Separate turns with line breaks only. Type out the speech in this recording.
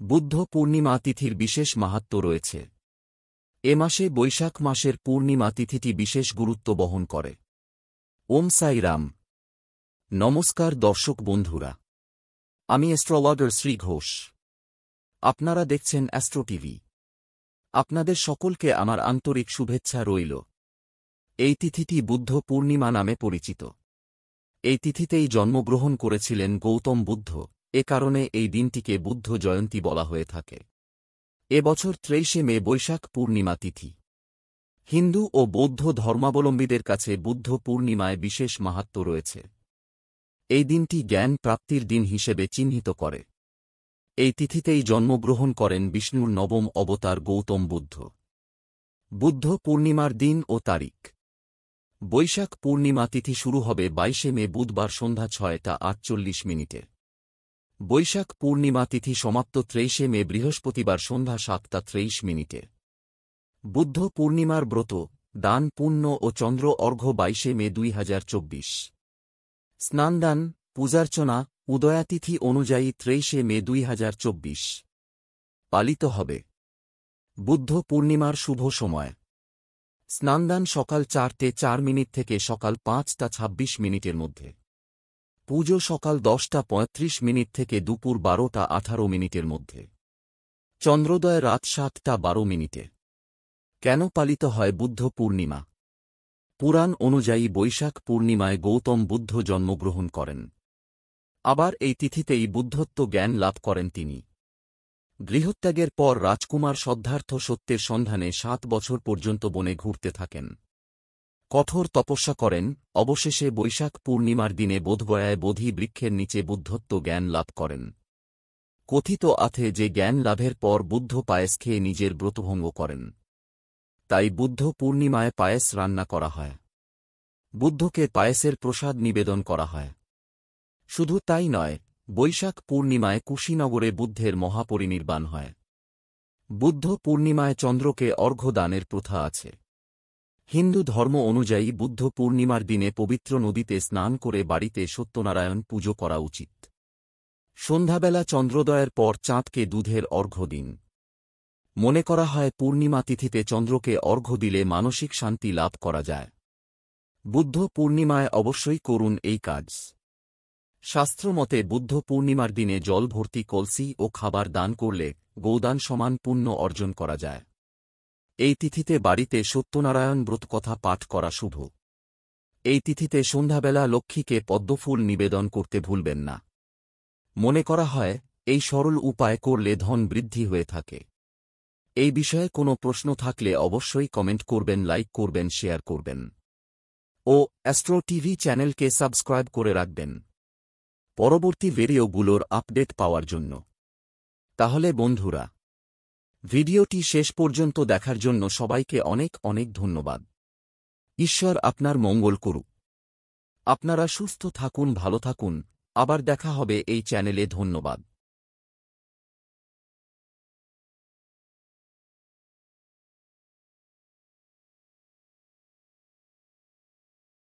বুদ্ধ পূর্ণিমা তিথির বিশেষ মাহাত্ম্য রয়েছে। এ মাসে বৈশাখ মাসের পূর্ণিমা তিথিটি বিশেষ গুরুত্ব বহন করে। ওম সাই রাম। নমস্কার দর্শক বন্ধুরা, আমি অ্যাস্ট্রোলজার শ্রী ঘোষ। আপনারা দেখছেন অ্যাস্ট্রো টিভি। আপনাদের সকলকে আমার আন্তরিক শুভেচ্ছা রইল। এই তিথিটি বুদ্ধ পূর্ণিমা নামে পরিচিত। এই তিথিতেই জন্মগ্রহণ করেছিলেন গৌতম বুদ্ধ, এ কারণে এই দিনটিকে বুদ্ধ জয়ন্তী বলা হয়ে থাকে। এবছর 23শে মে বৈশাখ পূর্ণিমা তিথি। হিন্দু ও বৌদ্ধ ধর্মাবলম্বীদের কাছে বুদ্ধ পূর্ণিমায় বিশেষ মাহাত্ম্য রয়েছে। এই দিনটি জ্ঞান প্রাপ্তির দিন হিসেবে চিহ্নিত করে। এই তিথিতেই জন্মগ্রহণ করেন বিষ্ণুর নবম অবতার গৌতম বুদ্ধ। বুদ্ধ পূর্ণিমার দিন ও তারিখ। বৈশাখ পূর্ণিমা তিথি শুরু হবে 22শে মে বুধবার সন্ধ্যা 6:48। বৈশাখ পূর্ণিমা তিথি সমাপ্ত 23শে মে বৃহস্পতিবার সন্ধ্যা 7:23। বুদ্ধ পূর্ণিমার ব্রত, দান পুণ্য ও চন্দ্র অর্ঘ্য 22শে মে 2024। স্নানদান, পূজার্চনা, উদয়াতিথি অনুযায়ী 23শে মে 2024 পালিত হবে। বুদ্ধ পূর্ণিমার শুভ সময়। স্নানদান সকাল 4:04 থেকে সকাল 5:26 মধ্যে। পুজো সকাল 10:35 থেকে দুপুর 12:18 মধ্যে। চন্দ্রোদয় রাত 7:12। কেন পালিত হয় বুদ্ধ পূর্ণিমা? পুরাণ অনুযায়ী বৈশাখ পূর্ণিমায় গৌতম বুদ্ধ জন্মগ্রহণ করেন। আবার এই তিথিতেই বুদ্ধত্ব জ্ঞান লাভ করেন তিনি। গৃহত্যাগের পর রাজকুমার শ্রদ্ধার্থ সত্যের সন্ধানে 7 বছর পর্যন্ত বনে ঘুরতে থাকেন। কঠোর তপস্যা করেন, অবশেষে বৈশাখ পূর্ণিমার দিনে বোধগয়ায় বোধি বৃক্ষের নিচে বুদ্ধত্ব জ্ঞান লাভ করেন। কথিত আছে যে জ্ঞান লাভের পর বুদ্ধ পায়েস খেয়ে নিজের ব্রতভঙ্গ করেন। তাই বুদ্ধ পূর্ণিমায় পায়েস রান্না করা হয়। বুদ্ধকে পায়েসের প্রসাদ নিবেদন করা হয়। শুধু তাই নয়, বৈশাখ পূর্ণিমায় কুশীনগরে বুদ্ধের মহাপরিনির্বাণ হয়। বুদ্ধ পূর্ণিমায় চন্দ্রকে অর্ঘ্য দানের প্রথা আছে। হিন্দু ধর্ম অনুযায়ী বুদ্ধ পূর্ণিমার দিনে পবিত্র নদীতে স্নান করে বাড়িতে সত্যনারায়ণ পুজো করা উচিত। সন্ধ্যাবেলা চন্দ্রোদয়ের পর চাঁদকে দুধের অর্ঘ্য দিন। মনে করা হয় পূর্ণিমা তিথিতে চন্দ্রকে অর্ঘ্য দিলে মানসিক শান্তি লাভ করা যায়। বুদ্ধ পূর্ণিমায় অবশ্যই করুন এই কাজ। শাস্ত্রমতে বুদ্ধ পূর্ণিমার দিনে জল ভর্তি কলসি ও খাবার দান করলে গোদান সমান পুণ্য অর্জন করা যায়। এই তিথিতে বাড়িতে সত্যনারায়ণ ব্রতকথা পাঠ করা শুভ। এই তিথিতে সন্ধ্যাবেলা লক্ষ্মীকে পদ্মফুল নিবেদন করতে ভুলবেন না। মনে করা হয় এই সরল উপায় করলে ধন বৃদ্ধি হয়ে থাকে। এই বিষয়ে কোনো প্রশ্ন থাকলে অবশ্যই কমেন্ট করবেন, লাইক করবেন, শেয়ার করবেন ও অ্যাস্ট্রো টিভি চ্যানেলকে সাবস্ক্রাইব করে রাখবেন পরবর্তী ভিডিওগুলোর আপডেট পাওয়ার জন্য। তাহলে বন্ধুরা, ভিডিওটি শেষ পর্যন্ত দেখার জন্য সবাইকে অনেক অনেক ধন্যবাদ। ঈশ্বর আপনার মঙ্গল করুক। আপনারা সুস্থ থাকুন, ভালো থাকুন। আবার দেখা হবে এই চ্যানেলে। ধন্যবাদ।